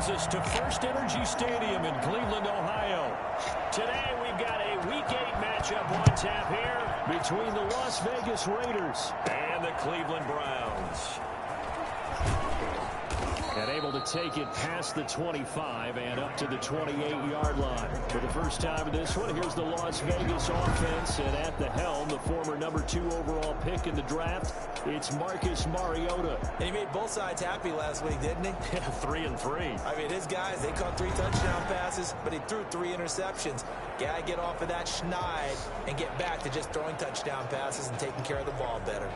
brings us to First Energy Stadium in Cleveland, Ohio. Today we've got a Week 8 matchup on tap here between the Las Vegas Raiders and the Cleveland Browns. And able to take it past the 25 and up to the 28-yard line. For the first time in this one, here's the Las Vegas offense. And at the helm, the former #2 overall pick in the draft, it's Marcus Mariota. And he made both sides happy last week, didn't he? Yeah, 3-3. I mean, his guys, they caught 3 touchdown passes, but he threw 3 interceptions. Gotta get off of that schneid and get back to just throwing touchdown passes and taking care of the ball better.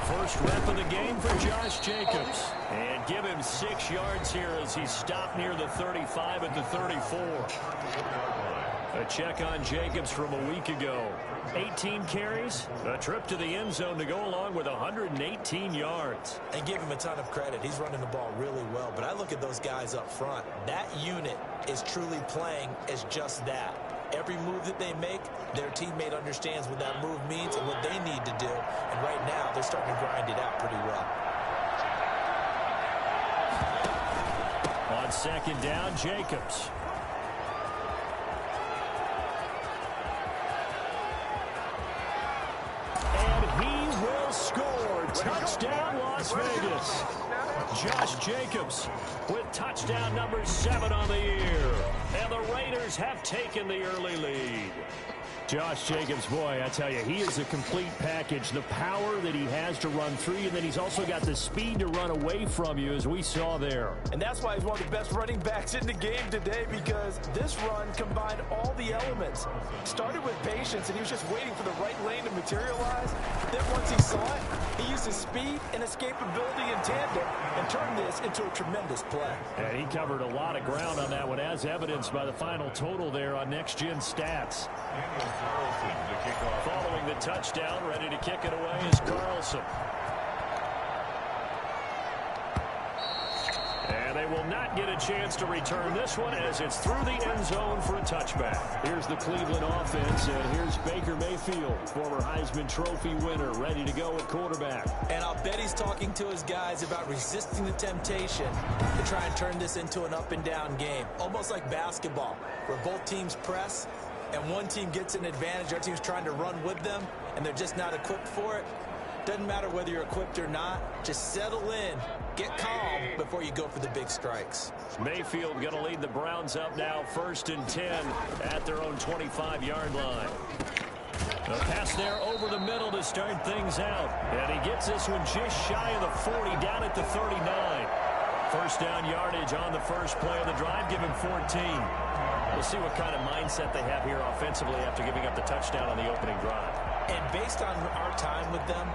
First rep of the game for Josh Jacobs. And give him 6 yards here as he stopped near the 35 at the 34. A check on Jacobs from a week ago. 18 carries, a trip to the end zone to go along with 118 yards. And give him a ton of credit. He's running the ball really well. But I look at those guys up front. That unit is truly playing as just that. Every move that they make, their teammate understands what that move means and what they need to do. And right now, they're starting to grind it out pretty well. On second down, Jacobs. And he will score. Touchdown, Las Vegas. Josh Jacobs with touchdown number 7 on the year. And the Raiders have taken the early lead. Josh Jacobs, boy, I tell you, he is a complete package. The power that he has to run through you, and then he's also got the speed to run away from you, as we saw there. And that's why he's one of the best running backs in the game today, because this run combined all the elements. Started with patience, and he was just waiting for the right lane to materialize. Then once he saw it, he used his speed and escapability in tandem and turned this into a tremendous play. And he covered a lot of ground on that one, as evidenced by the final total there on Next Gen Stats. Following the touchdown, ready to kick it away is Carlson. And they will not get a chance to return this one as it's through the end zone for a touchback. Here's the Cleveland offense, and here's Baker Mayfield, former Heisman Trophy winner, ready to go at quarterback. And I'll bet he's talking to his guys about resisting the temptation to try and turn this into an up-and-down game, almost like basketball, where both teams press, and one team gets an advantage, our team's trying to run with them, and they're just not equipped for it. Doesn't matter whether you're equipped or not. Just settle in, get calm before you go for the big strikes. Mayfield going to lead the Browns up now, 1st and 10 at their own 25-yard line. A pass there over the middle to start things out. And he gets this one just shy of the 40, down at the 39. First down yardage on the first play of the drive, give him 14. We'll see what kind of mindset they have here offensively after giving up the touchdown on the opening drive. And based on our time with them,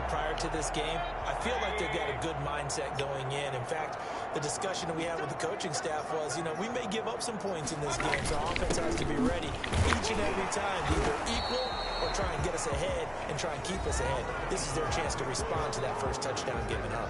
prior to this game, I feel like they've got a good mindset going in. In fact, the discussion that we had with the coaching staff was, we may give up some points in this game, so our offense has to be ready each and every time to either equal or try and get us ahead and try and keep us ahead. This is their chance to respond to that first touchdown given up.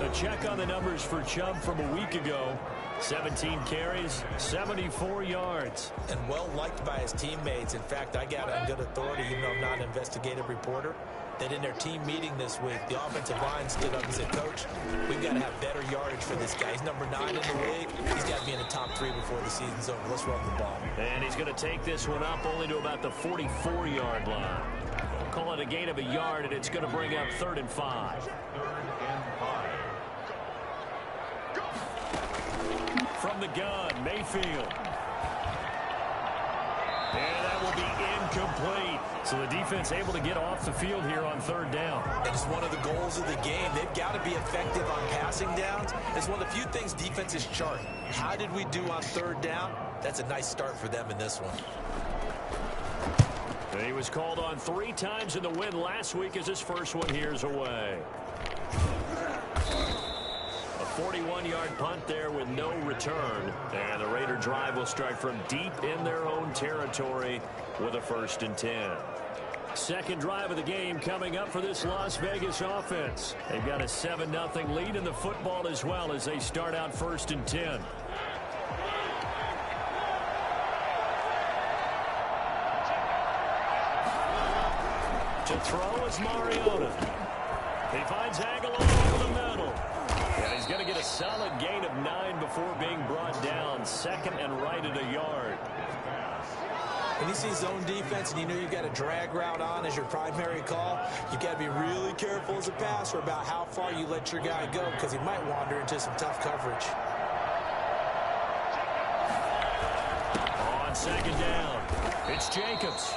A check on the numbers for Chubb from a week ago. 17 carries, 74 yards. And well liked by his teammates. In fact, I got on good authority, even though I'm not an investigative reporter, that in their team meeting this week, the offensive line stood up and said, Coach, we've got to have better yardage for this guy. He's number 9 in the league. He's got to be in the top 3 before the season's over. Let's run the ball. And he's going to take this one up only to about the 44-yard line. Call it a gain of a yard, and it's going to bring up 3rd and 5. From the gun, Mayfield. And that will be incomplete. So the defense able to get off the field here on 3rd down. And it's one of the goals of the game. They've got to be effective on passing downs. It's one of the few things defenses chart. How did we do on 3rd down? That's a nice start for them in this one. He was called on 3 times in the win last week as his first one here's away. 41-yard punt there with no return. And the Raider drive will start from deep in their own territory with a 1st and 10. Second drive of the game coming up for this Las Vegas offense. They've got a 7-0 lead in the football as well as they start out 1st and 10. To throw is Mariota. He finds Aguilar over the middle. And he's going to get a solid gain of 9 before being brought down. Second and right at a yard. When you see zone defense and you know you've got a drag route on as your primary call, you've got to be really careful as a passer about how far you let your guy go because he might wander into some tough coverage. On second down, it's Jacobs.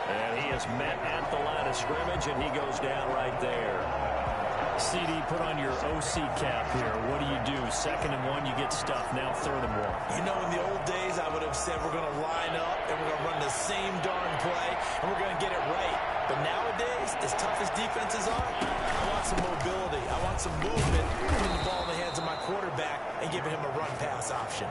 And he is met at the line of scrimmage, and he goes down right there. CD, put on your OC cap here. What do you do? 2nd and 1, you get stuffed. Now 3rd and 1. You know, in the old days, I would have said we're going to line up and we're going to run the same darn play and we're going to get it right. But nowadays, as tough as defenses are, I want some mobility. I want some movement, putting the ball in the hands of my quarterback and giving him a run-pass option.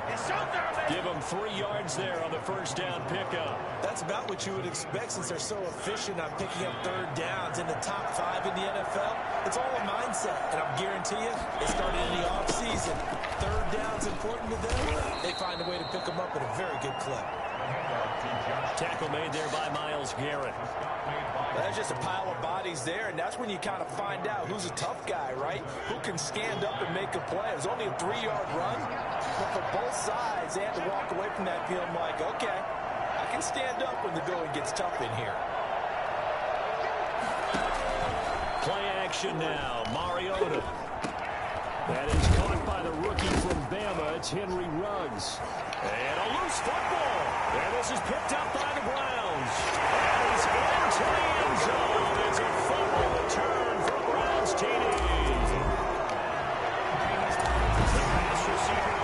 Give him 3 yards there on the first down pickup. That's about what you would expect since they're so efficient on picking up 3rd downs in the top 5 in the NFL. It's all a mindset, and I guarantee you, it started in the offseason. 3rd down's important to them. They find a way to pick them up at a very good clip. Tackle made there by Myles Garrett. That's just a pile of bodies there, and that's when you kind of find out who's a tough guy, right? Who can stand up and make a play. It was only a 3-yard run, but for both sides, they had to walk away from that feeling like, okay, I can stand up when the going gets tough in here. Play action now. Mariota. That is caught by the rookie from Bama. It's Henry Ruggs. And a loose football. And this is picked up by the Browns. And he's into the end zone. It's a fumble return for Browns TD. The pass receiver.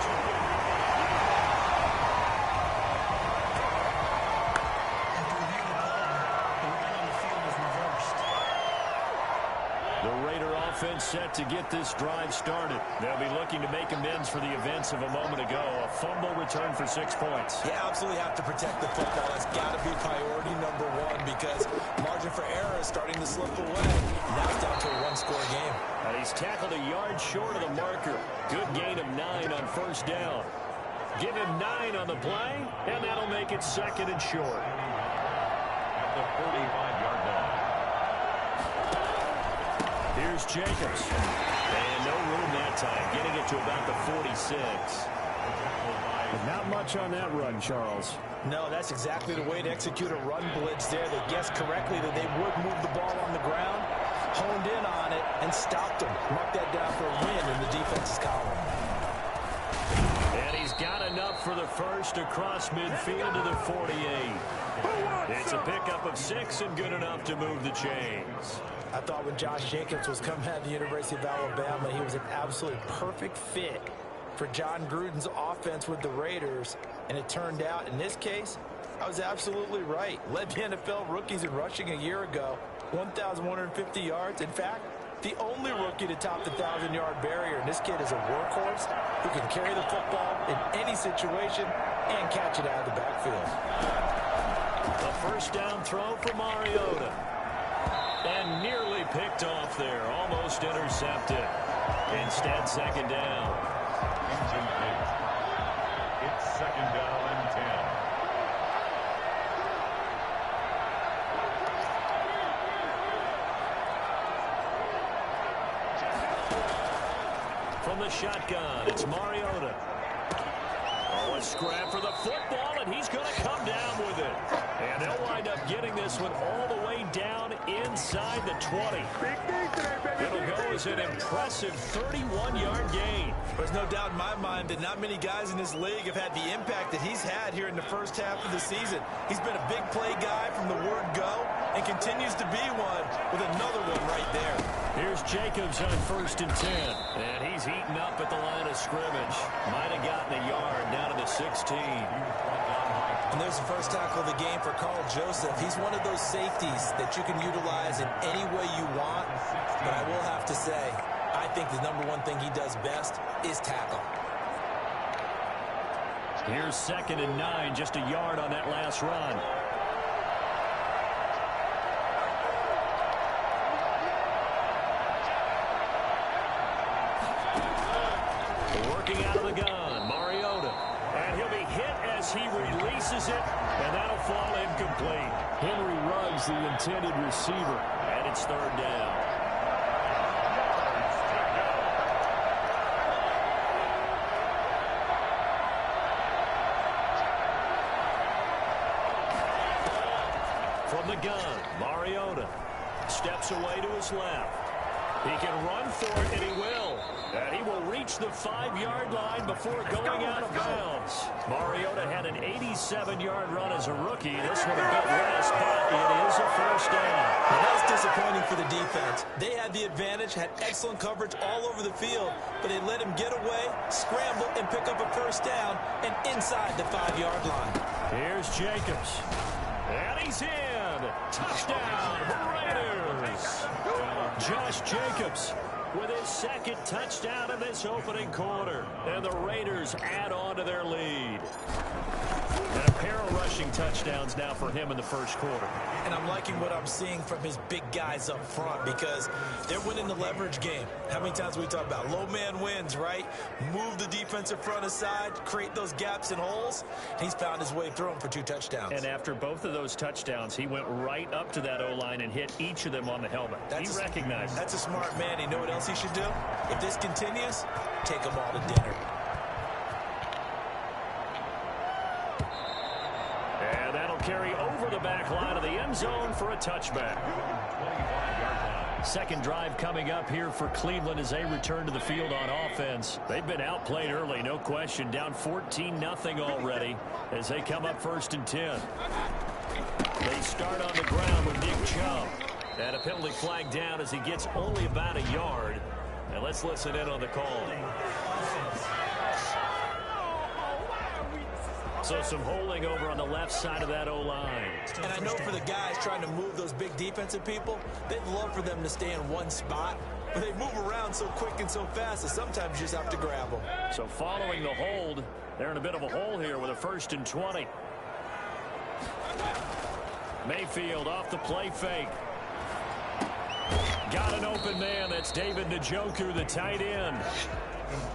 Offense set to get this drive started. They'll be looking to make amends for the events of a moment ago. A fumble return for 6 points. You absolutely have to protect the football. That's got to be priority number 1 because margin for error is starting to slip away. Now it's down to a 1-score game. And he's tackled a yard short of the marker. Good gain of 9 on first down. Give him 9 on the play, and that'll make it 2nd and short. At the 45-yard line. Here's Jacobs. And no room that time, getting it to about the 46. Not much on that run, Charles. No, that's exactly the way to execute a run blitz there. They guessed correctly that they would move the ball on the ground, honed in on it, and stopped them. Mark that down for a win in the defense's column. And he's got enough for the first across midfield to the 48. It's a pickup of 6 and good enough to move the chains. I thought when Josh Jacobs was coming out of the University of Alabama, he was an absolutely perfect fit for John Gruden's offense with the Raiders. And it turned out, in this case, I was absolutely right. Led the NFL rookies in rushing a year ago, 1,150 yards. In fact, the only rookie to top the 1,000-yard barrier. And this kid is a workhorse who can carry the football in any situation and catch it out of the backfield. A first down throw for Mariota. And nearly picked off there. Almost intercepted. Instead, 2nd down. It's 2nd down and 10. From the shotgun, it's Mariota. Oh, a scrap for the football, and he's going to come down with it. And they'll wind up getting this one all the way down inside the 20. It'll go as an impressive 31-yard gain. There's no doubt in my mind that not many guys in this league have had the impact that he's had here in the first half of the season. He's been a big play guy from the word go and continues to be one with another one right there. Here's Jacobs on 1st and 10. And he's heating up at the line of scrimmage. Might have gotten a yard down to the 16. And there's the first tackle of the game for Carl Joseph. He's one of those safeties that you can utilize in any way you want. But I will have to say, I think the number 1 thing he does best is tackle. Here's 2nd and 9, just a yard on that last run. out of the gun. Mariota. And he'll be hit as he releases it, and that'll fall incomplete. Henry Ruggs, the intended receiver. And it's third down. From the gun, Mariota steps away to his left. He can run for it, and he will. And he will reach the 5-yard line before going out of bounds. Mariota had an 87-yard run as a rookie. This one a bit less, but it is a first down. Well, that's disappointing for the defense. They had the advantage, had excellent coverage all over the field, but they let him get away, scramble, and pick up a first down, and inside the 5-yard line. Here's Jacobs. And he's in. Touchdown, Raiders. Josh Jacobs with his second touchdown in this opening quarter. And the Raiders add on to their lead. And a pair of rushing touchdowns now for him in the first quarter. And I'm liking what I'm seeing from his big guys up front because they're winning the leverage game. How many times we talk about low man wins, right? Move the defensive front aside, create those gaps and holes. He's found his way through them for 2 touchdowns. And after both of those touchdowns, he went right up to that O-line and hit each of them on the helmet. He recognized. That's a smart man. You know what else he should do? If this continues, take them all to dinner. And that'll carry over the back line of the end zone for a touchback. Second drive coming up here for Cleveland as they return to the field on offense. They've been outplayed early, no question. Down 14-0 already as they come up first and 10. They start on the ground with Nick Chubb. And a penalty flag down as he gets only about a yard. And let's listen in on the call. So some holding over on the left side of that O-line. And I know for the guys trying to move those big defensive people, they'd love for them to stay in one spot. But they move around so quick and so fast that sometimes you just have to grab them. So following the hold, they're in a bit of a hole here with a 1st and 20. Mayfield off the play fake. Got an open man. That's David Njoku, the tight end.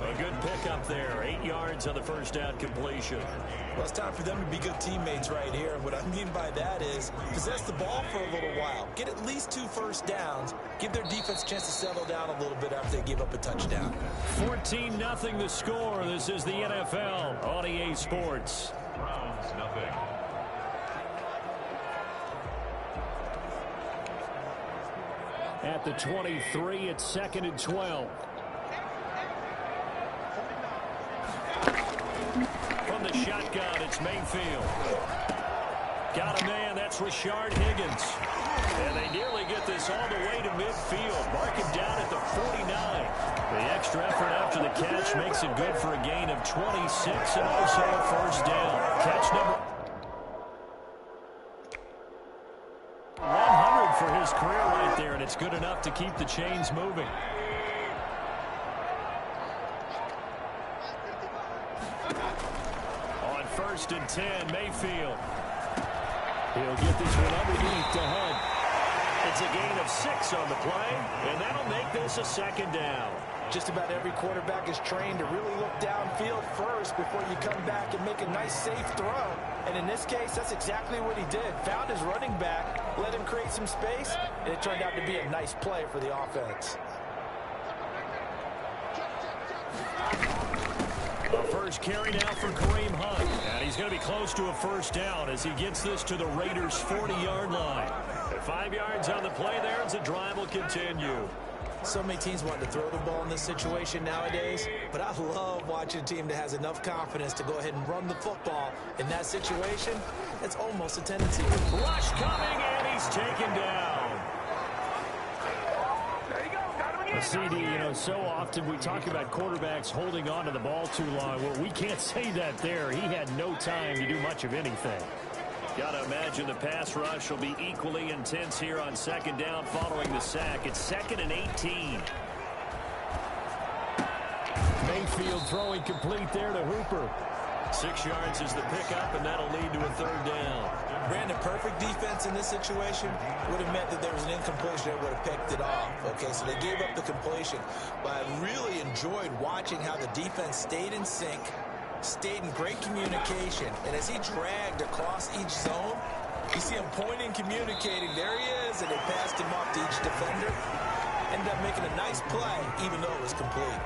A good pickup there. 8 yards on the first down completion. Well, it's time for them to be good teammates right here. And what I mean by that is possess the ball for a little while. Get at least 2 first downs. Give their defense a chance to settle down a little bit after they give up a touchdown. 14-0 the score. This is the NFL on EA Sports. Browns, nothing. At the 23, it's 2nd and 12. From the shotgun, it's Mayfield. Got a man, that's Rashard Higgins. And they nearly get this all the way to midfield. Mark him down at the 49. The extra effort after the catch makes it good for a gain of 26 and also a first down. Catch number 100 for his career right there, and it's good enough to keep the chains moving. On 1st and 10, Mayfield. He'll get this one underneath to Hunt. It's a gain of 6 on the play, and that'll make this a 2nd down. Just about every quarterback is trained to really look downfield first before you come back and make a nice, safe throw. And in this case, that's exactly what he did. Found his running back, let him create some space, and it turned out to be a nice play for the offense. A first carry now for Kareem Hunt. And he's going to be close to a first down as he gets this to the Raiders' 40-yard line. At 5 yards on the play there, as the drive will continue. So many teams want to throw the ball in this situation nowadays, but I love watching a team that has enough confidence to go ahead and run the football. In that situation, it's almost a tendency. Rush coming, and he's taken down. CD, you know, so often we talk about quarterbacks holding on to the ball too long. Well, we can't say that there. He had no time to do much of anything. Got to imagine the pass rush will be equally intense here on 2nd down following the sack. It's 2nd and 18. Mayfield throwing complete there to Hooper. 6 yards is the pickup, and that'll lead to a third down. Brandon, perfect defense in this situation would have meant that there was an incompletion that would have picked it off. Okay, so they gave up the completion. But I really enjoyed watching how the defense stayed in sync, stayed in great communication. And as he dragged across each zone, you see him pointing, communicating. There he is, and they passed him off to each defender. Ended up making a nice play, even though it was complete.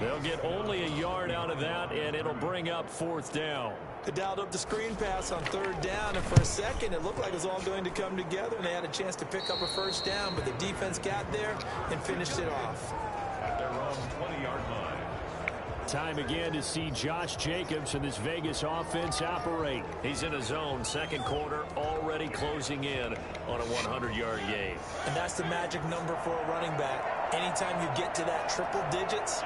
They'll get only a yard out of that, and it'll bring up 4th down. They dialed up the screen pass on 3rd down, and for a second, it looked like it was all going to come together, and they had a chance to pick up a 1st down, but the defense got there and finished it off. At their own 20-yard line. Time again to see Josh Jacobs and this Vegas offense operate. He's in a zone, 2nd quarter, already closing in on a 100-yard game. And that's the magic number for a running back. Anytime you get to that triple digits,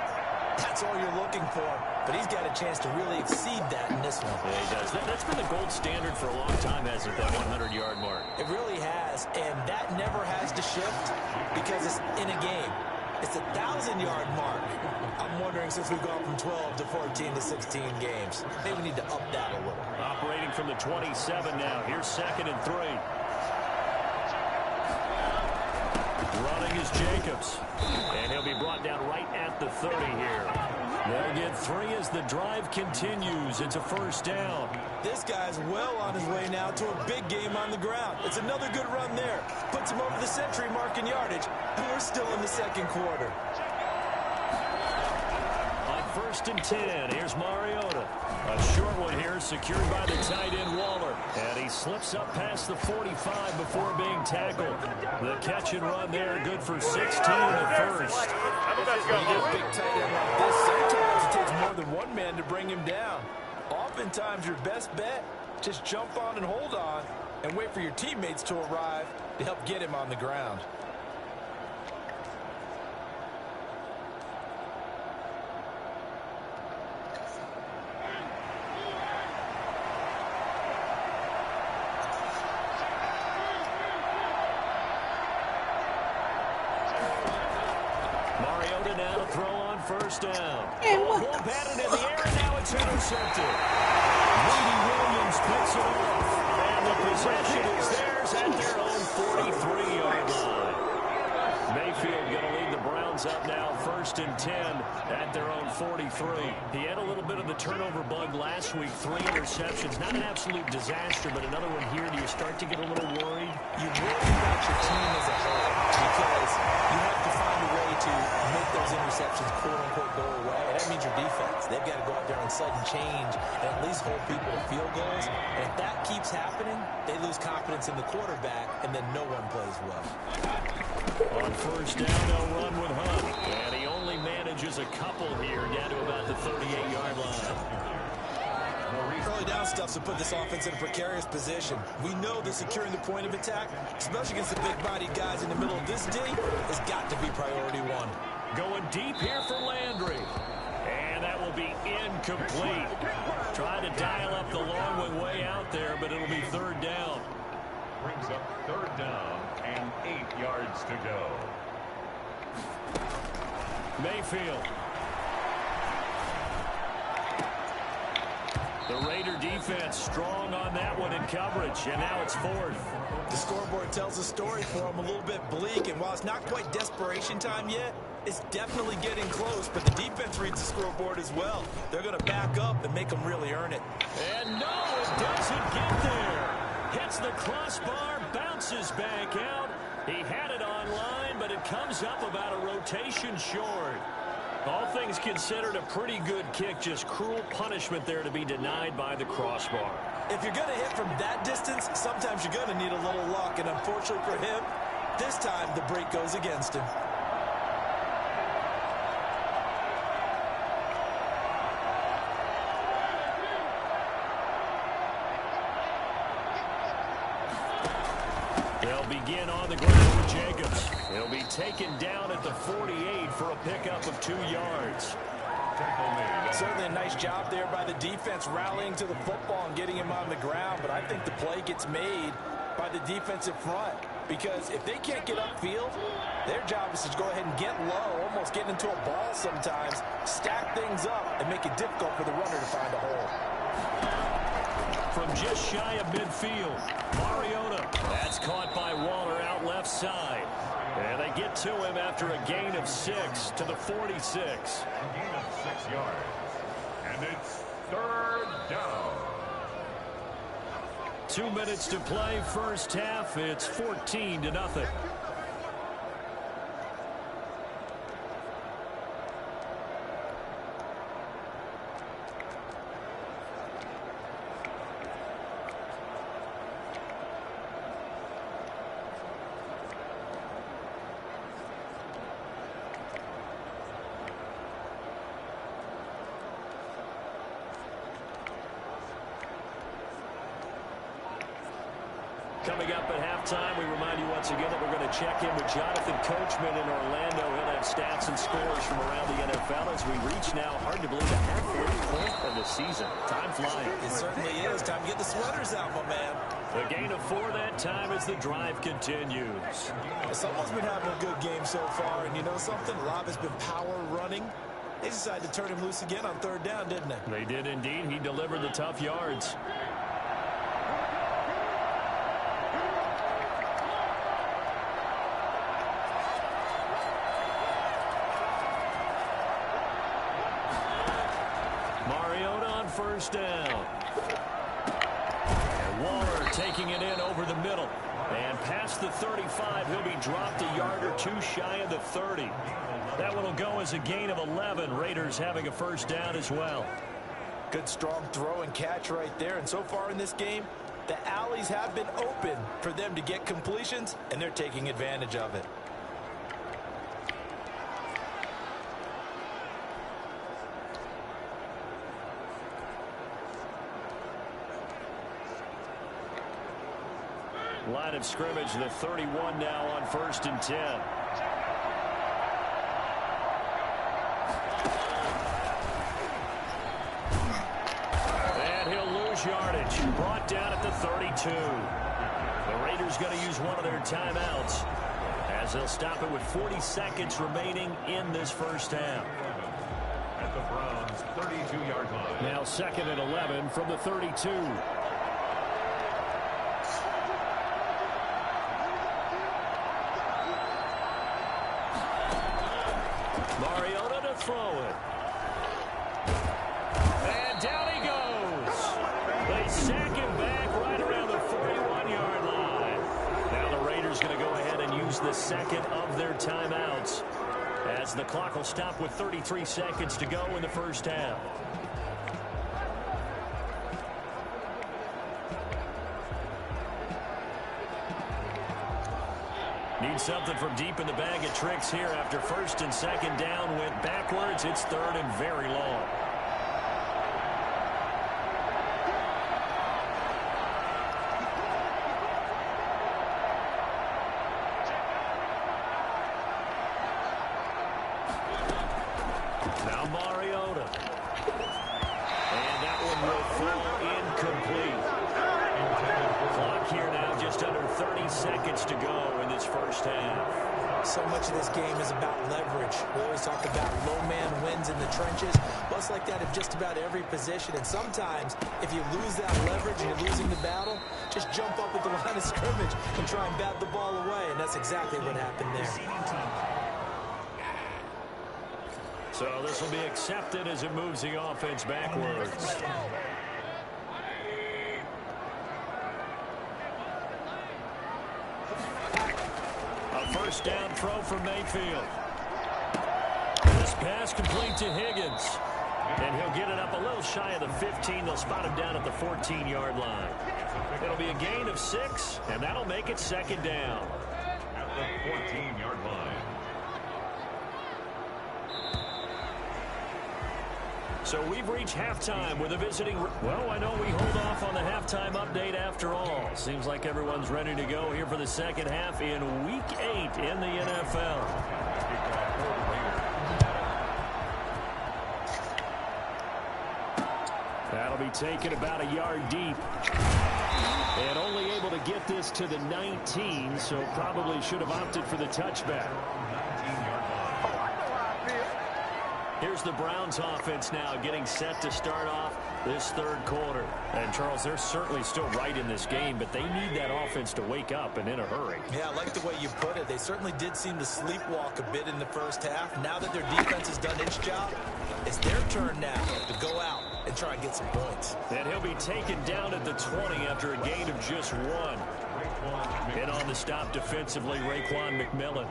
that's all you're looking for. But he's got a chance to really exceed that in this one. Yeah, he does. That's been the gold standard for a long time, hasn't it, that 100-yard mark? It really has, and that never has to shift because it's in a game. It's a 1,000-yard mark. I'm wondering, since we've gone from 12 to 14 to 16 games, maybe we need to up that a little. Operating from the 27 now. Here's 2nd and 3. Running is Jacobs. And he'll be brought down right at the 30 here. They'll get 3 as the drive continues. It's a 1st down. This guy's well on his way now to a big game on the ground. It's another good run there. Puts him over the century mark in yardage. And we're still in the 2nd quarter. On 1st and 10, here's Mariota. A short one here, secured by the tight end Waller. And he slips up past the 45 before being tackled. The catch and run there, good for 16 in the 1st. When you get a big tight end like this, sometimes it takes more than one man to bring him down. Oftentimes, your best bet, just jump on and hold on and wait for your teammates to arrive to help get him on the ground. Mariota now to throw on 1st down. Ball batted in the air, and now it's intercepted. Greedy Williams picks it off. And the possession is theirs at their own 43-yard line. Mayfield going to lead the Browns up now, 1st and 10 at their own 43. He had a little bit of the turnover bug last week, 3 interceptions. Not an absolute disaster, but another one here. Do you start to get a little worried? You worry about your team as a whole because you have to find a way to make those interceptions quote-unquote go away. And that means your defense. They've got to go out there and sudden change and at least hold people to field goals. And if that keeps happening, they lose confidence in the quarterback, and then no one plays well. On 1st down, they'll run with Hunt. And he only manages a couple here down to about the 38-yard line. Early down stuffs will put this offense in a precarious position. We know that securing the point of attack, especially against the big-bodied guys in the middle of this D, has got to be priority 1. Going deep here for Landry. And that will be incomplete. Trying to dial up the long one way out there, but it'll be 3rd down. Brings up 3rd down and 8 yards to go. Mayfield. The Raider defense strong on that one in coverage, and now it's 4th. The scoreboard tells a story for them, a little bit bleak, and while it's not quite desperation time yet, it's definitely getting close, but the defense reads the scoreboard as well. They're going to back up and make them really earn it. And no, it doesn't get there. Hits the crossbar, bounces back out. He had it online, but it comes up about a rotation short. All things considered, a pretty good kick, just cruel punishment there to be denied by the crossbar. If you're going to hit from that distance, sometimes you're going to need a little luck, and unfortunately for him, this time the break goes against him. They'll begin on the ground with Jacobs. He'll be taken down at the 48 for a pickup of 2 yards. Certainly a nice job there by the defense rallying to the football and getting him on the ground, but I think the play gets made by the defensive front because if they can't get upfield, their job is to go ahead and get low, almost get into a ball sometimes, stack things up, and make it difficult for the runner to find a hole. From just shy of midfield, Mariota. That's caught by Waller out left side. And they get to him after a gain of 6 to the 46. A gain of 6 yards. And it's third down. 2 minutes to play, first half. It's 14-0. Coming up at halftime, we remind you once again that we're going to check in with Jonathan Coachman in Orlando. He'll have stats and scores from around the NFL as we reach now, hard to believe, the halfway point of the season. Time flying. It certainly is. Time to get the sweaters out, my man. The gain of 4 that time as the drive continues. Someone's been having a good game so far, and you know something? A lot has been power running. They decided to turn him loose again on third down, didn't they? They did indeed. He delivered the tough yards. First down. And Waller taking it in over the middle. And past the 35, he'll be dropped a yard or 2 shy of the 30. That one will go as a gain of 11. Raiders having a first down as well. Good strong throw and catch right there. And so far in this game, the alleys have been open for them to get completions, and they're taking advantage of it. Line of scrimmage, the 31 now on 1st and 10. And he'll lose yardage. Brought down at the 32. The Raiders going to use one of their timeouts as they'll stop it with 40 seconds remaining in this first half. At the Browns' 32-yard line. Now 2nd and 11 from the 32. Mariota to throw it. And down he goes. They sack him back right around the 41-yard line. Now the Raiders going to go ahead and use the second of their timeouts as the clock will stop with 33 seconds to go in the first half. Need something from deep in the bag of tricks here after 1st and 2nd down went backwards. It's 3rd and very long. Now Mariota. And that one will fall incomplete. Clock here now just under 30 seconds to go in this first half. So much of this game is about leverage. We always talk about low man wins in the trenches. Well, it's like that in just about every position. And sometimes, if you lose that leverage and you're losing the battle, just jump up at the line of scrimmage and try and bat the ball away. And that's exactly what happened there. So this will be accepted as it moves the offense backwards. First down throw from Mayfield. This pass complete to Higgins. And he'll get it up a little shy of the 15. They'll spot him down at the 14-yard line. It'll be a gain of 6, and that'll make it 2nd down. At the 14-yard line. So we've reached halftime with a visiting... Well, I know we hold off on the halftime update after all. Seems like everyone's ready to go here for the second half in Week 8 in the NFL. That'll be taken about a yard deep. And only able to get this to the 19, so probably should have opted for the touchback. Here's the Browns offense now getting set to start off this third quarter. And, Charles, they're certainly still right in this game, but they need that offense to wake up and in a hurry. Yeah, I like the way you put it. They certainly did seem to sleepwalk a bit in the first half. Now that their defense has done its job, it's their turn now to go out and try and get some points. And he'll be taken down at the 20 after a gain of just 1. And on the stop defensively, Raekwon McMillan.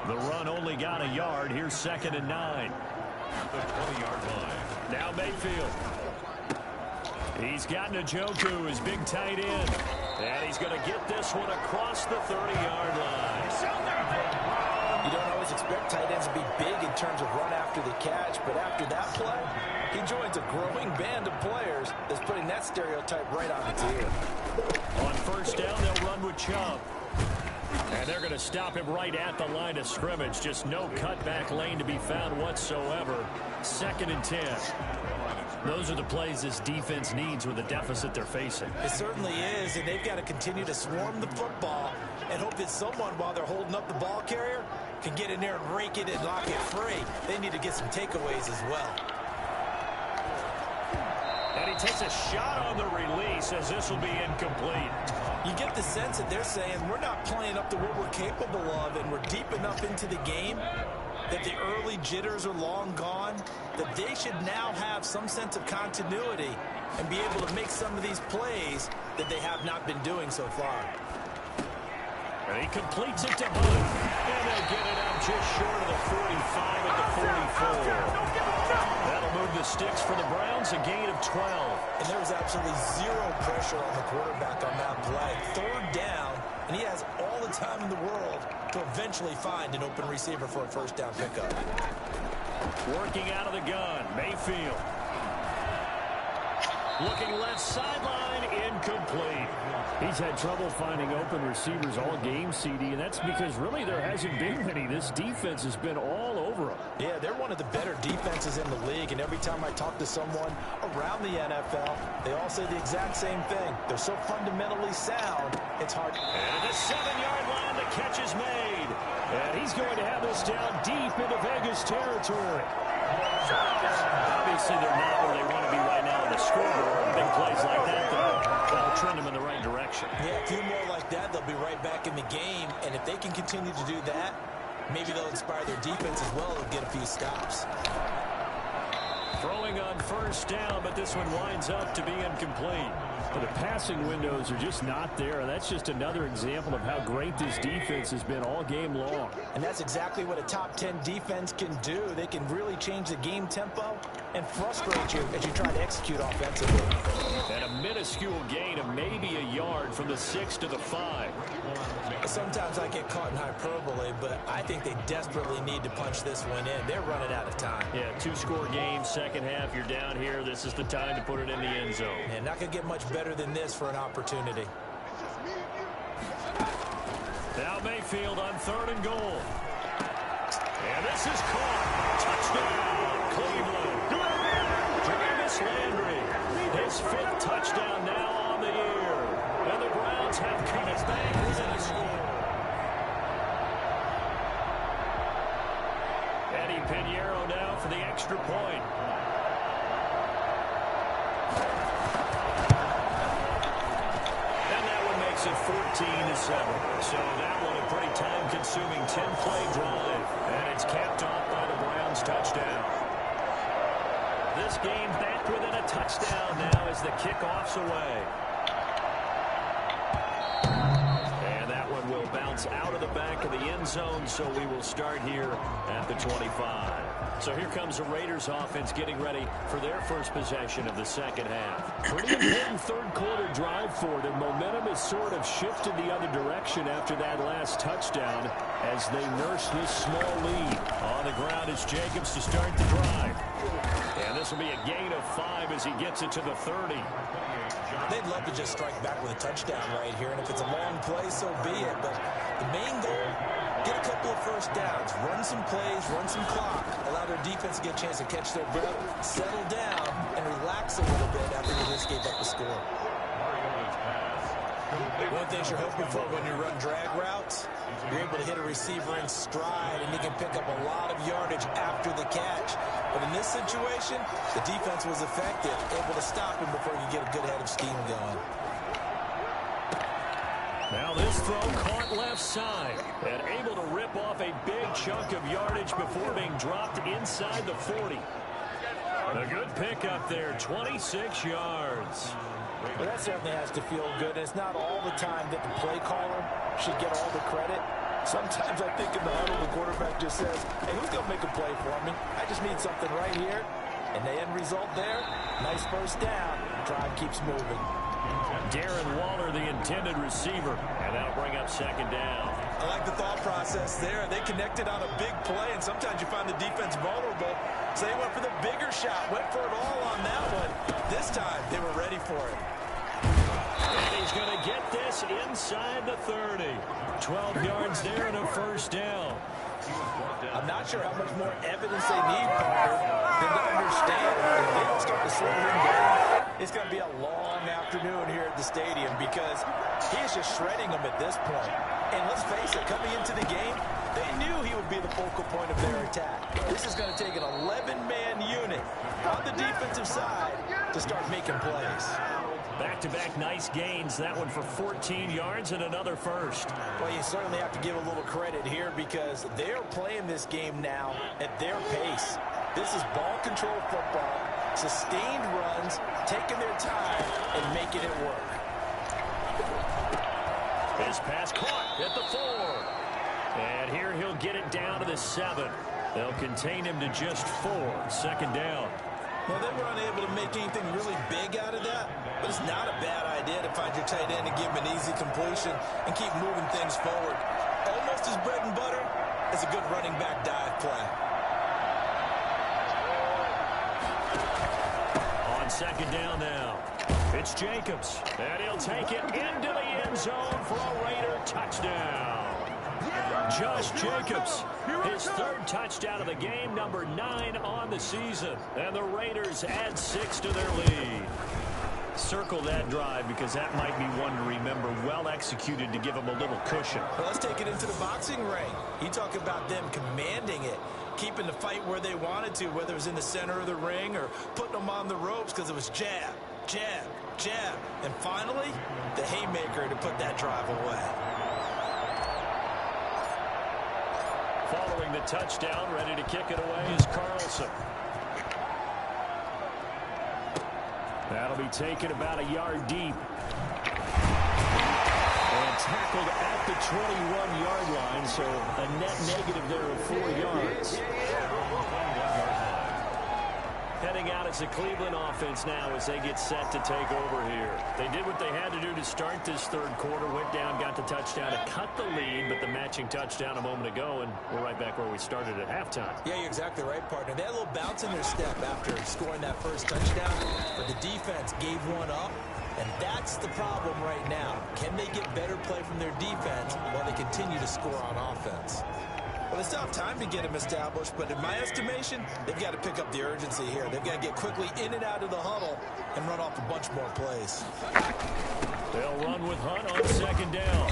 The run only got a yard. Here's 2nd and 9. The 20-yard line. Now Mayfield. He's got Njoku, his big tight end. And he's going to get this one across the 30-yard line. You don't always expect tight ends to be big in terms of run after the catch, but after that play, he joins a growing band of players that's putting that stereotype right on its ear. On first down, they'll run with Chubb. And they're going to stop him right at the line of scrimmage. Just no cutback lane to be found whatsoever. 2nd and 10. Those are the plays this defense needs with the deficit they're facing. It certainly is, and they've got to continue to swarm the football and hope that someone, while they're holding up the ball carrier, can get in there and rake it and lock it free. They need to get some takeaways as well. And he takes a shot on the release as this will be incomplete. You get the sense that they're saying we're not playing up to what we're capable of, and we're deep enough into the game that the early jitters are long gone, that they should now have some sense of continuity and be able to make some of these plays that they have not been doing so far. And he completes it to Hunt. And they'll get it out just short of the 45 at the 44. That'll move the sticks for the Browns, a gain of 12. And there was absolutely zero pressure on the quarterback on that play. 3rd down, and he has all the time in the world to eventually find an open receiver for a first down pickup. Working out of the gun, Mayfield. Looking left sideline, incomplete. He's had trouble finding open receivers all game, CD, and that's because really there hasn't been many. This defense has been all over him. Yeah, they're one of the better defenses in the league, and every time I talk to someone around the NFL, they all say the exact same thing. They're so fundamentally sound, it's hard. And the 7-yard line, the catch is made. And he's going to have this down deep into Vegas territory. Obviously, they're not where they want to be right now in the scoreboard. Big plays like that, that'll trend them in the right direction. Yeah, a few more like that, they'll be right back in the game. And if they can continue to do that, maybe they'll inspire their defense as well and get a few stops. Throwing on first down, but this one winds up to be incomplete. The passing windows are just not there. That's just another example of how great this defense has been all game long. And that's exactly what a top 10 defense can do. They can really change the game tempo and frustrate you as you try to execute offensively. And a minuscule gain of maybe a yard from the 6 to the 5. Sometimes I get caught in hyperbole, but I think they desperately need to punch this one in. They're running out of time. Yeah, 2-score game, second half, you're down here. This is the time to put it in the end zone. And not going to get much better than this for an opportunity. Now Mayfield on 3rd and goal. And this is caught. Touchdown, Cleveland. Jarvis Landry, his 5th touchdown now on the year. And the Browns have cut it back within a score. Eddie Pinheiro now for the extra point. And that one makes it 14-7. So that one a pretty time-consuming 10-play drive. And it's capped off by the Browns touchdown. This game back within a touchdown now as the kickoff's away. And that one will bounce out of the back of the end zone, so we will start here at the 25. So here comes the Raiders offense getting ready for their first possession of the second half. Pretty important third quarter drive for them. Momentum has sort of shifted the other direction after that last touchdown as they nurse this small lead. On the ground is Jacobs to start the drive. And this will be a gain of 5 as he gets it to the 30. They'd love to just strike back with a touchdown right here, and if it's a long play, so be it. But the main goal, get a couple of first downs, run some plays, run some clock, allow their defense to get a chance to catch their breath, settle down, and relax a little bit after they just gave up the score. One of the things you're hoping for when you run drag routes, you're able to hit a receiver in stride, and he can pick up a lot of yardage after the catch. But But in this situation, the defense was effective, able to stop him before he could get a good head of steam going. Now this throw caught left side and able to rip off a big chunk of yardage before being dropped inside the 40. A good pickup there, 26 yards. Well, that certainly has to feel good. And it's not all the time that the play caller should get all the credit. Sometimes I think in the huddle, the quarterback just says, hey, who's going to make a play for me? I just need something right here. And the end result there, nice first down. Drive keeps moving. Darren Waller, the intended receiver, and that'll bring up second down. I like the thought process there. They connected on a big play, and sometimes you find the defense vulnerable. So they went for the bigger shot, went for it all on that one. This time, they were ready for it. And he's going to get this inside the 30. 12 yards there and a first down. I'm not sure how much more evidence they need, Parker, than to understand if they don't start to slow him down. It's going to be a long afternoon here at the stadium because he is just shredding them at this point. And let's face it, coming into the game, they knew he would be the focal point of their attack. This is going to take an 11-man unit on the defensive side to start making plays. Back-to-back nice gains. That one for 14 yards and another first. Well, you certainly have to give a little credit here because they're playing this game now at their pace. This is ball control football, sustained runs, taking their time, and making it work. His pass caught at the 4. And here he'll get it down to the 7. They'll contain him to just 4. Second down. Well, they were unable to make anything really big out of that, but it's not a bad idea to find your tight end and give him an easy completion and keep moving things forward. Almost as bread and butter as a good running back dive play. On second down now, it's Jacobs, and he'll take it into the end zone for a Raider touchdown. Josh Jacobs, his third touchdown of the game, number 9 on the season. And the Raiders add 6 to their lead. Circle that drive because that might be one to remember. Well executed to give them a little cushion. Well, let's take it into the boxing ring. You talk about them commanding it, keeping the fight where they wanted to, whether it was in the center of the ring or putting them on the ropes because it was jab, jab, jab. And finally, the haymaker to put that drive away. Following the touchdown, ready to kick it away is Carlson. That'll be taken about a yard deep. And tackled at the 21-yard line, so a net negative there of 4 yards. Heading out as the Cleveland offense now as they get set to take over here. They did what they had to do to start this third quarter, went down, got the touchdown to cut the lead, but the matching touchdown a moment ago, and we're right back where we started at halftime. Yeah, you're exactly right, partner. They had a little bounce in their step after scoring that first touchdown, but the defense gave one up, and that's the problem right now. Can they get better play from their defense while they continue to score on offense? Well, they still have time to get him established, but in my estimation, they've got to pick up the urgency here. They've got to get quickly in and out of the huddle and run off a bunch more plays. They'll run with Hunt on second down.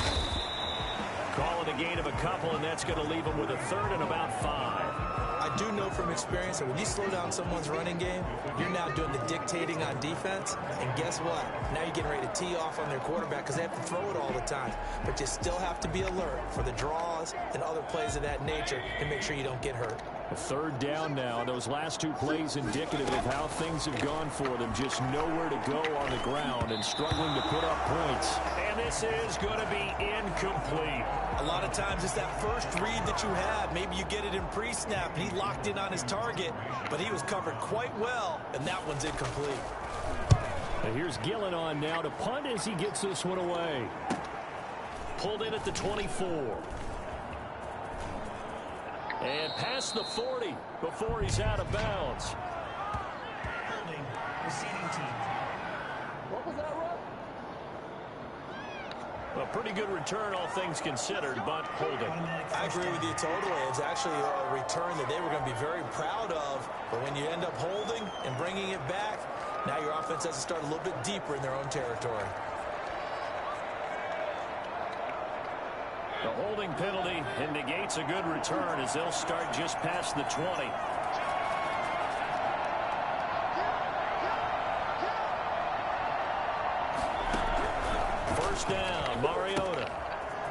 Call it a gain of a couple, and that's going to leave them with a third and about 5. I do know from experience that when you slow down someone's running game, you're now doing the dictating on defense. And guess what? Now you're getting ready to tee off on their quarterback because they have to throw it all the time. But you still have to be alert for the draws and other plays of that nature and make sure you don't get hurt. A third down now. Those last 2 plays indicative of how things have gone for them. Just nowhere to go on the ground and struggling to put up points. And this is going to be incomplete. A lot of times it's that first read that you have. Maybe you get it in pre-snap and he locked in on his target, but he was covered quite well, and that one's incomplete. And here's Gillen on now to punt as he gets this one away. Pulled in at the 24. And past the 40 before he's out of bounds. Holding, receiving team. What was that run? A pretty good return, all things considered, but holding. I agree with you totally. It's actually a return that they were going to be very proud of. But when you end up holding and bringing it back, now your offense has to start a little bit deeper in their own territory. The holding penalty negates a good return as they'll start just past the 20. first down. Mariota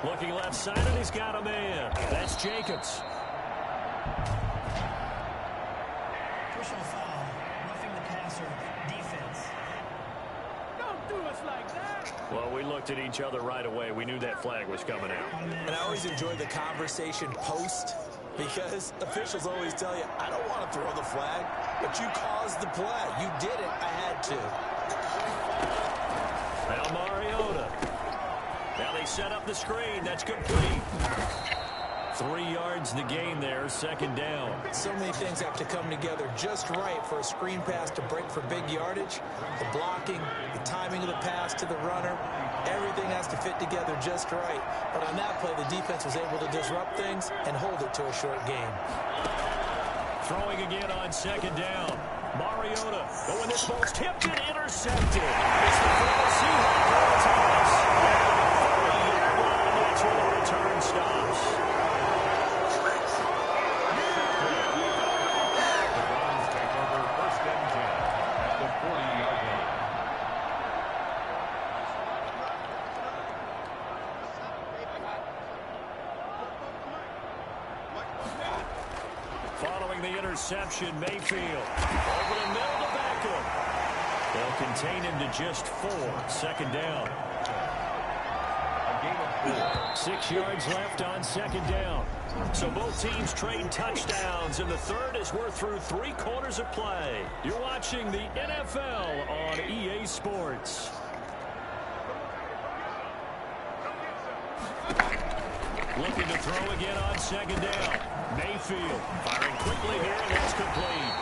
looking left side, and he's got a man. That's Jacobs. Personal foul. Roughing the passer. Defense. Don't do us like that. Well, we looked at each other right away. We knew that flag was coming out. And I always enjoy the conversation post, because officials always tell you, I don't want to throw the flag, but you caused the play. You did it. I had to. Now Mariota. Now they set up the screen. That's complete. 3 yards the gain there, second down. So many things have to come together just right for a screen pass to break for big yardage. The blocking, the timing of the pass to the runner, everything has to fit together just right. But on that play, the defense was able to disrupt things and hold it to a short game. Throwing again on second down. Mariota. But when this ball's tipped and intercepted, it's the fantasy pass. That's where the return stops. The Browns take over first and 10 at the 40-yard line. Following the interception, Mayfield over the middle to Beckham. They'll contain him to just 4. Second down. A game of 4. 6 yards left on second down. So both teams trade touchdowns, and the third as we're through 3 quarters of play. You're watching the NFL on EA Sports. Looking to throw again on second down. Mayfield firing quickly here, and that's complete.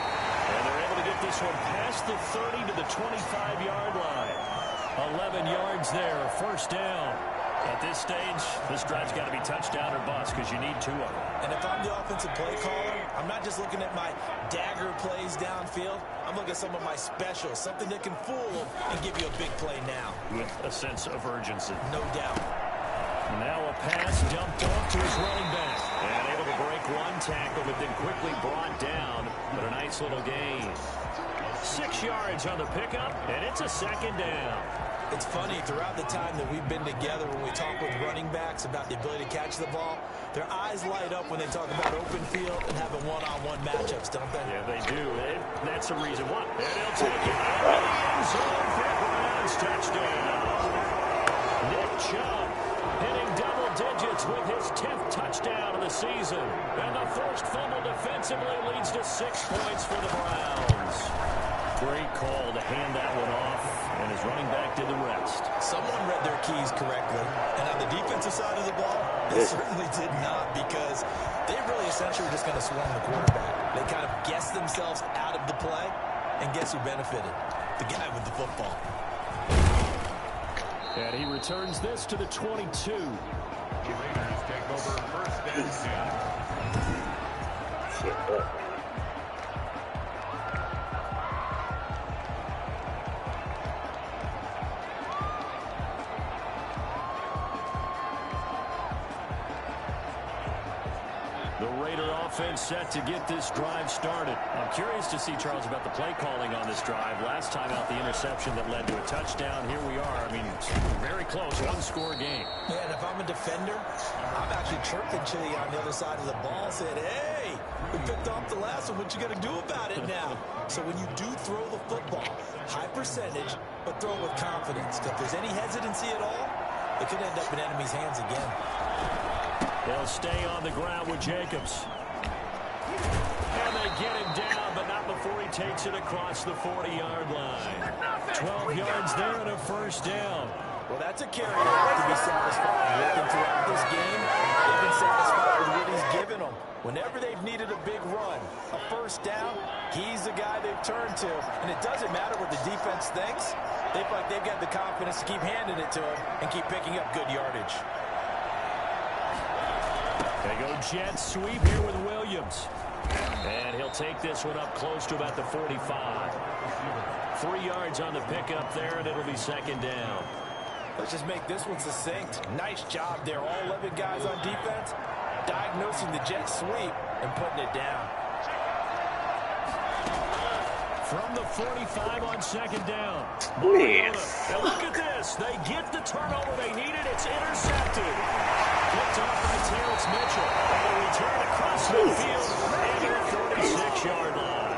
And they're able to get this one past the 30 to the 25-yard line. 11 yards there, first down. At this stage, this drive's got to be touchdown or bust because you need 2 of them. And if I'm the offensive play caller, I'm not just looking at my dagger plays downfield. I'm looking at some of my specials, something that can fool them and give you a big play now. With a sense of urgency. No doubt. Now a pass dumped off to his running back. And able to break 1 tackle, but then quickly brought down. But a nice little gain. 6 yards on the pickup, and it's a second down. It's funny, throughout the time that we've been together, when we talk with running backs about the ability to catch the ball, their eyes light up when they talk about open field and having one-on-one matchups, don't they? Yeah, they do. And that's the reason why. And he'll take it into the end zone for Browns touchdown. Nick Chubb hitting double digits with his 10th touchdown of the season. And the forced fumble defensively leads to 6 points for the Browns. Great call to hand that one off, and his running back did the rest. Someone read their keys correctly, and on the defensive side of the ball, they certainly did not, because they really essentially were just going to swarm the quarterback. They kind of guessed themselves out of the play, and guess who benefited? The guy with the football. And he returns this to the 22. The Raiders take over first and 10. The Raider offense set to get this drive started. I'm curious to see, Charles, about the play calling on this drive. Last time out, the interception that led to a touchdown. Here we are. I mean, very close, 1-score game. Yeah, and if I'm a defender, I'm actually chirping to you on the other side of the ball, saying, hey, we picked off the last one. What you going to do about it now? So when you do throw the football, high percentage, but throw it with confidence. If there's any hesitancy at all, it could end up in enemy's hands again. They'll stay on the ground with Jacobs. And they get him down, but not before he takes it across the 40-yard line. 12 yards there and a first down. Well, that's a carry to be satisfied with. And throughout this game, they've been satisfied with what he's given them. Whenever they've needed a big run, a first down, he's the guy they've turned to. And it doesn't matter what the defense thinks. They feel like they've got the confidence to keep handing it to him and keep picking up good yardage. They go jet sweep here with Williams. And he'll take this one up close to about the 45. 3 yards on the pickup there, and it'll be second down. Let's just make this one succinct. Nice job there. All 11 guys on defense diagnosing the jet sweep and putting it down. From the 45 on second down. Mariota. And look at this. They get the turnover they needed. It's intercepted. Picked off by Terrence Mitchell. And a return across midfield and to the 46-yard line.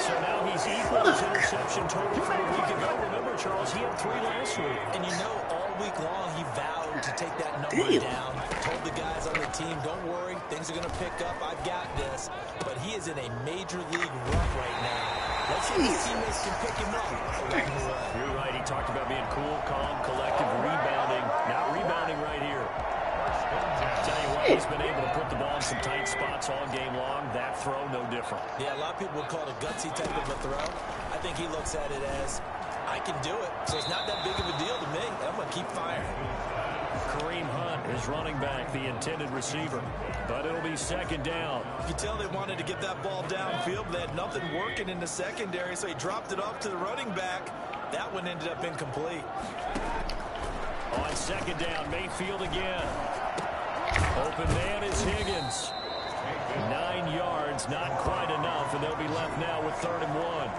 So now he's equal his interception total from a week ago. Remember, Charles, he had 3 last week. And you know, all week long he vowed to take that number down. Told the guys on the team, don't worry, things are going to pick up. I've got this. But he is in a major league rut right now. Let's see if his teammates can pick him up along the way. You're right. He talked about being cool, calm, collective, rebounding. Not rebounding right here. Tell you what, he's been able to put the ball in some tight spots all game long. That throw, no different. Yeah, a lot of people would call it a gutsy type of a throw. I think he looks at it as, I can do it, so it's not that big of a deal to me. I'm going to keep firing. Kareem Hunt is running back, the intended receiver. But it'll be second down. You can tell they wanted to get that ball downfield, but they had nothing working in the secondary, so he dropped it off to the running back. That one ended up incomplete. On second down, Mayfield again. Open man is Higgins. 9 yards, not quite enough, and they'll be left now with 3rd and 1.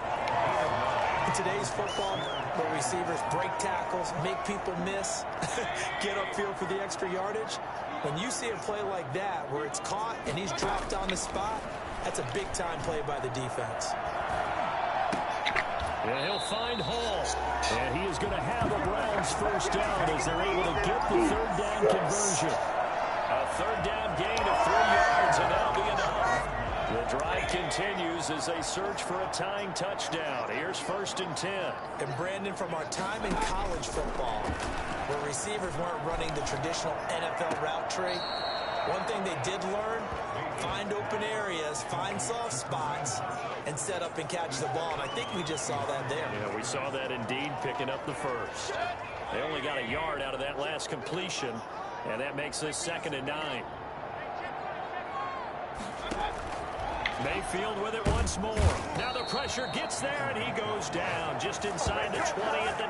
In today's football, where receivers break tackles, make people miss, get upfield for the extra yardage, when you see a play like that where it's caught and he's dropped on the spot, that's a big-time play by the defense. And he'll find Hall. And he is going to have the Browns first down as they're able to get the 3rd down conversion. A 3rd down gain of 3 yards, and that'll be enough. The drive continues as they search for a tying touchdown. Here's 1st and 10. And Brandon, from our time in college football, where receivers weren't running the traditional NFL route tree, one thing they did learn, find open areas, find soft spots, and set up and catch the ball. And I think we just saw that there. Yeah, we saw that indeed, picking up the first. They only got a yard out of that last completion, and that makes this 2nd and 9. Mayfield with it once more. Now the pressure gets there, and he goes down just inside the 20 at the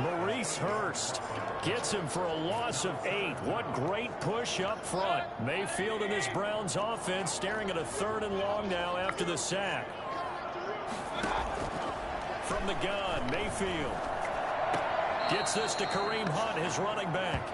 19. Maurice Hurst gets him for a loss of 8. What great push up front. Mayfield and this Browns offense staring at a 3rd and long now after the sack. From the gun, Mayfield gets this to Kareem Hunt, his running back.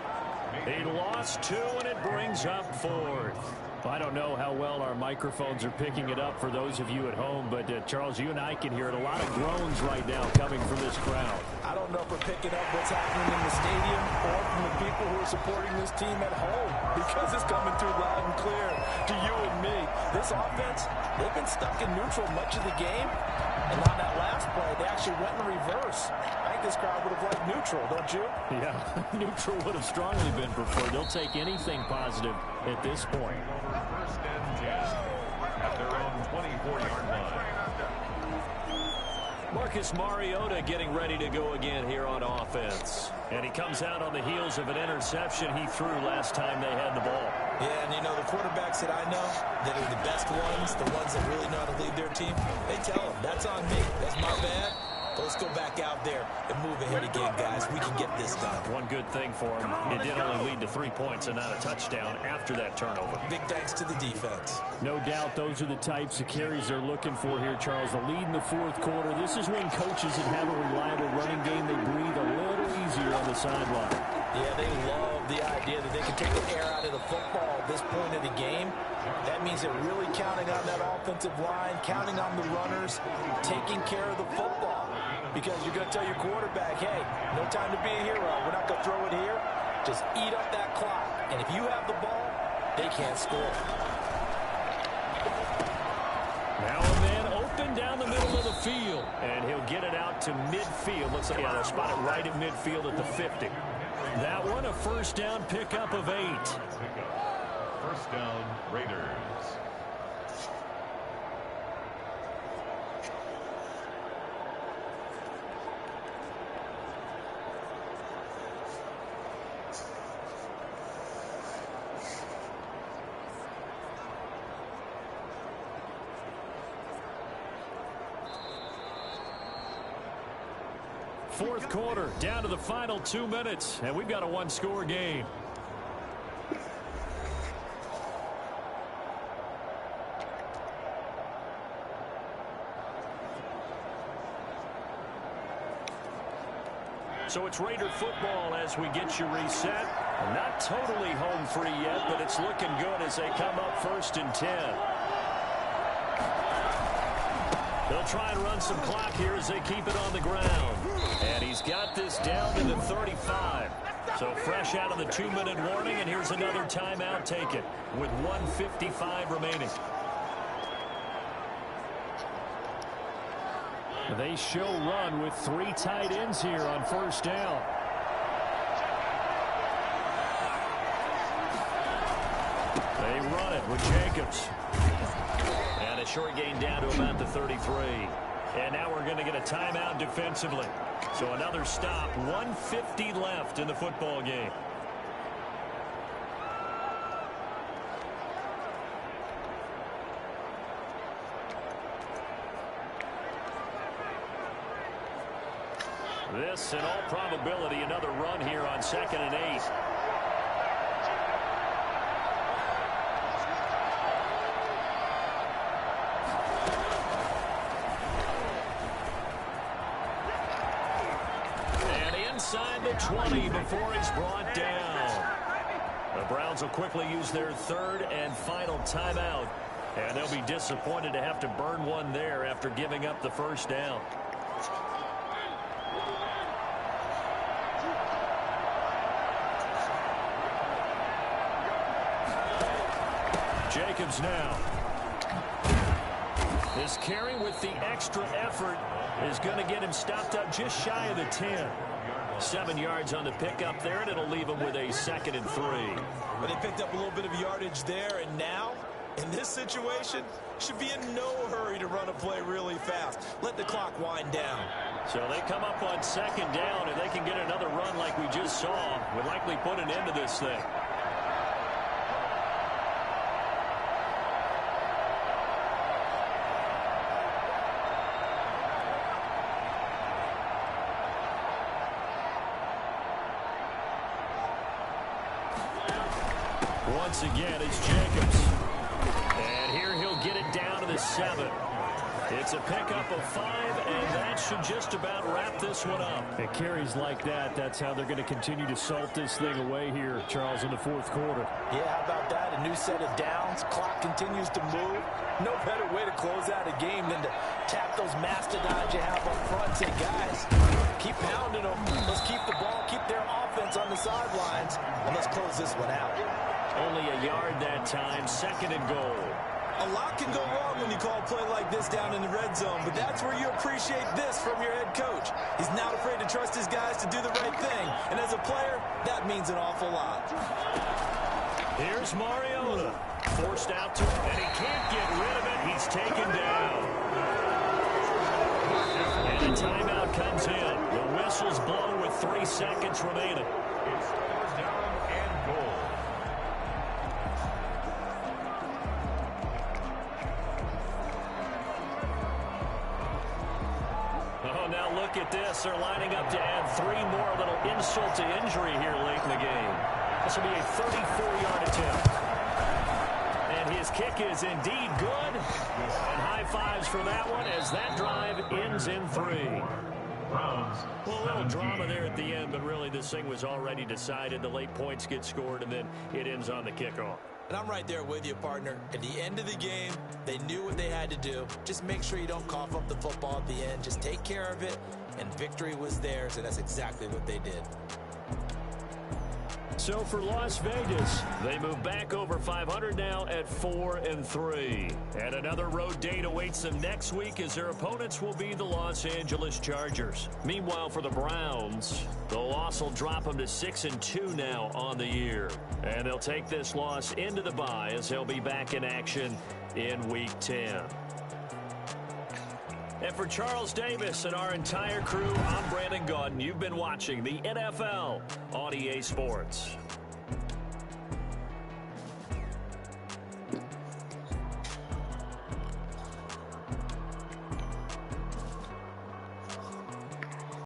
He lost 2, and it brings up 4th. I don't know how well our microphones are picking it up for those of you at home, but Charles, you and I can hear it. A lot of groans right now coming from this crowd. I don't know if we're picking up what's happening in the stadium or from the people who are supporting this team at home, because it's coming through loud and clear to you and me. This offense, they've been stuck in neutral much of the game, and on that last play, they actually went in reverse. I think this crowd would have liked neutral, don't you? Yeah, neutral would have strongly been preferred. They'll take anything positive at this point. 1st and 10 at their own 24-yard line. Marcus Mariota getting ready to go again here on offense. And he comes out on the heels of an interception he threw last time they had the ball. Yeah, and you know, the quarterbacks that I know that are the best ones, the ones that really know how to lead their team, they tell them, that's on me, that's my bad. Let's go back out there and move ahead again, guys. We can get this done. One good thing for him, it did only lead to 3 points and not a touchdown after that turnover. Big thanks to the defense. No doubt those are the types of carries they're looking for here, Charles. The lead in the 4th quarter. This is when coaches that have a reliable running game, they breathe a little easier on the sideline. Yeah, they love the idea that they can take the air out of the football at this point of the game. That means they're really counting on that offensive line, counting on the runners, taking care of the football. Because you're going to tell your quarterback, hey, no time to be a hero. We're not going to throw it here. Just eat up that clock. And if you have the ball, they can't score. Now a man open down the middle of the field. And he'll get it out to midfield. Looks like, yeah, they'll spot it right at midfield at the 50. That one, a 1st down pickup of 8. 1st down, Raiders. Fourth quarter, down to the final 2 minutes, and we've got a 1-score game. So it's Raider football as we get you reset. Not totally home free yet, but it's looking good as they come up 1st and 10. They'll try and run some clock here as they keep it on the ground. And he's got this down to the 35. So fresh out of the 2-minute warning, and here's another timeout taken with 1:55 remaining. They show run with 3 tight ends here on 1st down. They run it with Jacobs. And a short gain down to about the 33. And now we're going to get a timeout defensively. So another stop, 1:50 left in the football game. This, in all probability, another run here on 2nd and 8. Inside the 20 before he's brought down. The Browns will quickly use their 3rd and final timeout. And they'll be disappointed to have to burn one there after giving up the 1st down. Jacobs now. This carry with the extra effort is going to get him stopped up just shy of the 10. 7 yards on the pickup there, and it'll leave him with a 2nd and 3. But they picked up a little bit of yardage there, and now, in this situation, should be in no hurry to run a play really fast. Let the clock wind down. So they come up on 2nd down, and they can get another run like we just saw. Would likely put an end to this thing. Once again, it's Jacobs. And here he'll get it down to the 7. It's a pickup of 5, and that should just about wrap this one up. It carries like that. That's how they're going to continue to salt this thing away here, Charles, in the 4th quarter. Yeah, how about that? A new set of downs. Clock continues to move. No better way to close out a game than to tap those mastodons you have up front. Say, guys, keep pounding them. Let's keep the ball, keep their offense on the sidelines, and let's close this one out. Only a yard that time, 2nd and goal. A lot can go wrong when you call a play like this down in the red zone, but that's where you appreciate this from your head coach. He's not afraid to trust his guys to do the right thing, and as a player, that means an awful lot. Here's Mariota. Forced out to him, and he can't get rid of it. He's taken down. And a timeout comes in. The whistle's blown with 3 seconds remaining. It's 4th down and goal. Oh, now look at this. They're lining up to add 3 more. A little insult to injury here late in the game. This will be a 34-yard attempt. And his kick is indeed good. And high fives for that one as that drive ends in 3. Browns, Well, a little drama there at the end, but really this thing was already decided. The late points get scored, and then it ends on the kickoff. And I'm right there with you, partner. At the end of the game, they knew what they had to do. Just make sure you don't cough up the football at the end. Just take care of it, and victory was theirs, and that's exactly what they did. So for Las Vegas, they move back over 500 now at 4-3. And another road date awaits them next week as their opponents will be the Los Angeles Chargers. Meanwhile, for the Browns, the loss will drop them to 6-2 now on the year. And they'll take this loss into the bye as they'll be back in action in Week 10. And for Charles Davis and our entire crew, I'm Brandon Gaudin. You've been watching the NFL on EA Sports.